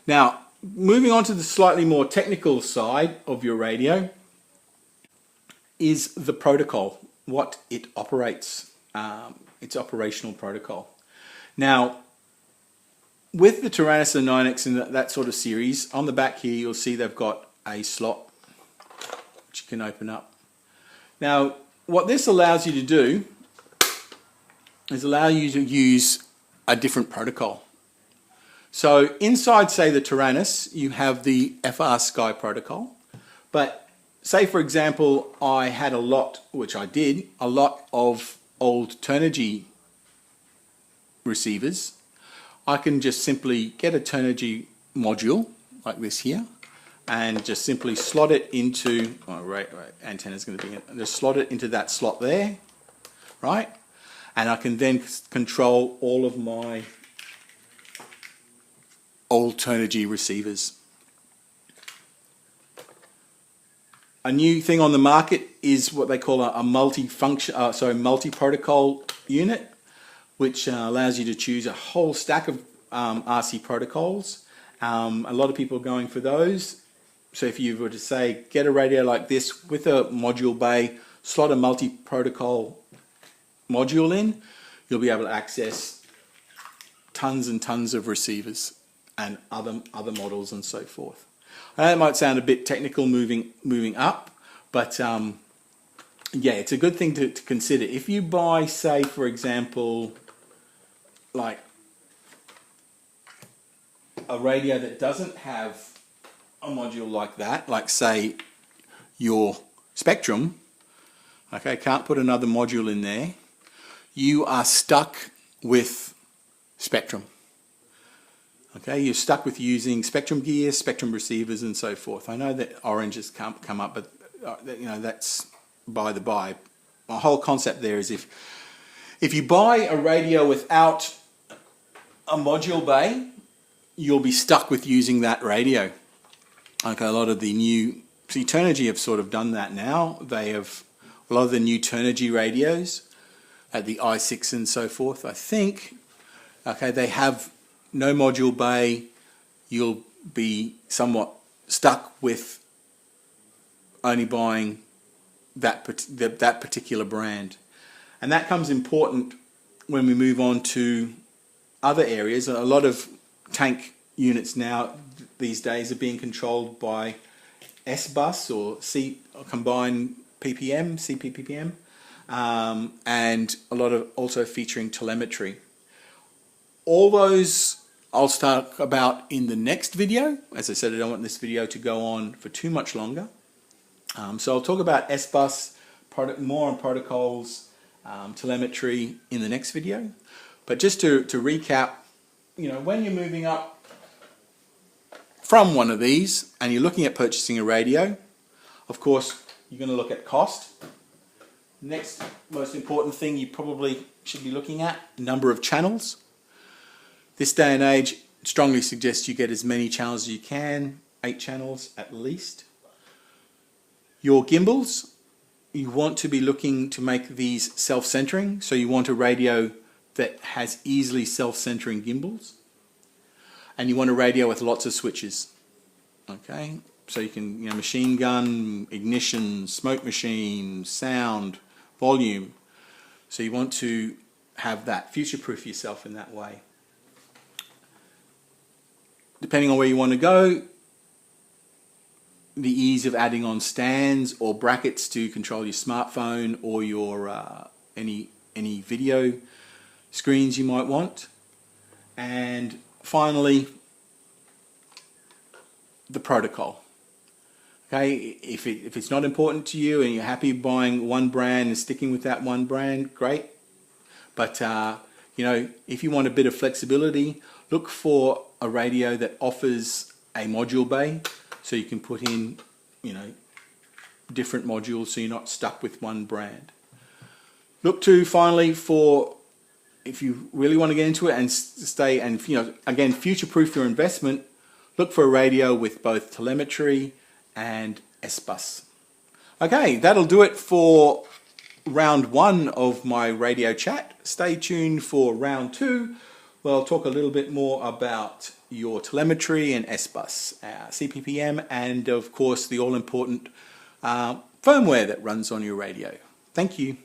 Now, moving on to the slightly more technical side of your radio is the protocol, what it operates, its operational protocol. Now, with the Taranis and 9X and that sort of series, on the back here you'll see they've got a slot which you can open up. Now, what this allows you to do is allow you to use a different protocol. So inside, say, the Taranis, you have the FR Sky protocol, but say, for example, I had a lot, which I did, a lot of old Turnigy receivers. I can just simply get a Turnigy module like this here and just simply slot it into, oh, right, antenna's going to be in, just slot it into that slot there, right? And I can then control all of my old Turnigy receivers. A new thing on the market is what they call a multi-protocol unit, which allows you to choose a whole stack of RC protocols. A lot of people are going for those. So if you were to say, get a radio like this with a module bay, slot a multi-protocol module in, you'll be able to access tons and tons of receivers and other models and so forth. I know it might sound a bit technical moving up, but yeah, it's a good thing to consider. If you buy, say, for example, like a radio that doesn't have a module like that, like say your Spectrum, okay, can't put another module in there, you are stuck with Spectrum. Okay, you're stuck with using Spectrum gear, Spectrum receivers, and so forth. I know that Orange has come up, but you know, that's by the by. My whole concept there is if you buy a radio without a module bay, you'll be stuck with using that radio. Okay, a lot of the new, see, Turnigy have sort of done that now. They have a lot of the new Turnigy radios at the i6 and so forth, I think. Okay, they have no module bay. You'll be somewhat stuck with only buying that particular brand. And that comes important when we move on to other areas. A lot of tank units now these days are being controlled by S-bus or combined PPM, CPPM, and a lot of also featuring telemetry. All those I'll talk about in the next video. As I said, I don't want this video to go on for too much longer. So I'll talk about S-bus, more on protocols, telemetry in the next video. But just to recap, you know, when you're moving up from one of these and you're looking at purchasing a radio, of course, you're going to look at cost. Next most important thing you probably should be looking at, number of channels. This day and age, strongly suggests you get as many channels as you can, 8 channels at least. Your gimbals, you want to be looking to make these self-centering, so you want a radio that has easily self-centering gimbals. And you want a radio with lots of switches. Okay, so you can, you know, machine gun, ignition, smoke machine, sound, volume. So you want to have that, future-proof yourself in that way. Depending on where you want to go, the ease of adding on stands or brackets to control your smartphone or your any video screens you might want. And finally, the protocol. Okay, if it's not important to you and you're happy buying one brand and sticking with that one brand, great. But you know, if you want a bit of flexibility, look for a radio that offers a module bay, so you can put in, you know, different modules, so you're not stuck with one brand. Look to finally for, if you really want to get into it and stay and, you know, again, future-proof your investment, look for a radio with both telemetry and S-bus. Okay, that'll do it for round 1 of my radio chat. Stay tuned for round 2, where I'll talk a little bit more about your telemetry and S-Bus, CPPM, and of course the all-important firmware that runs on your radio. Thank you.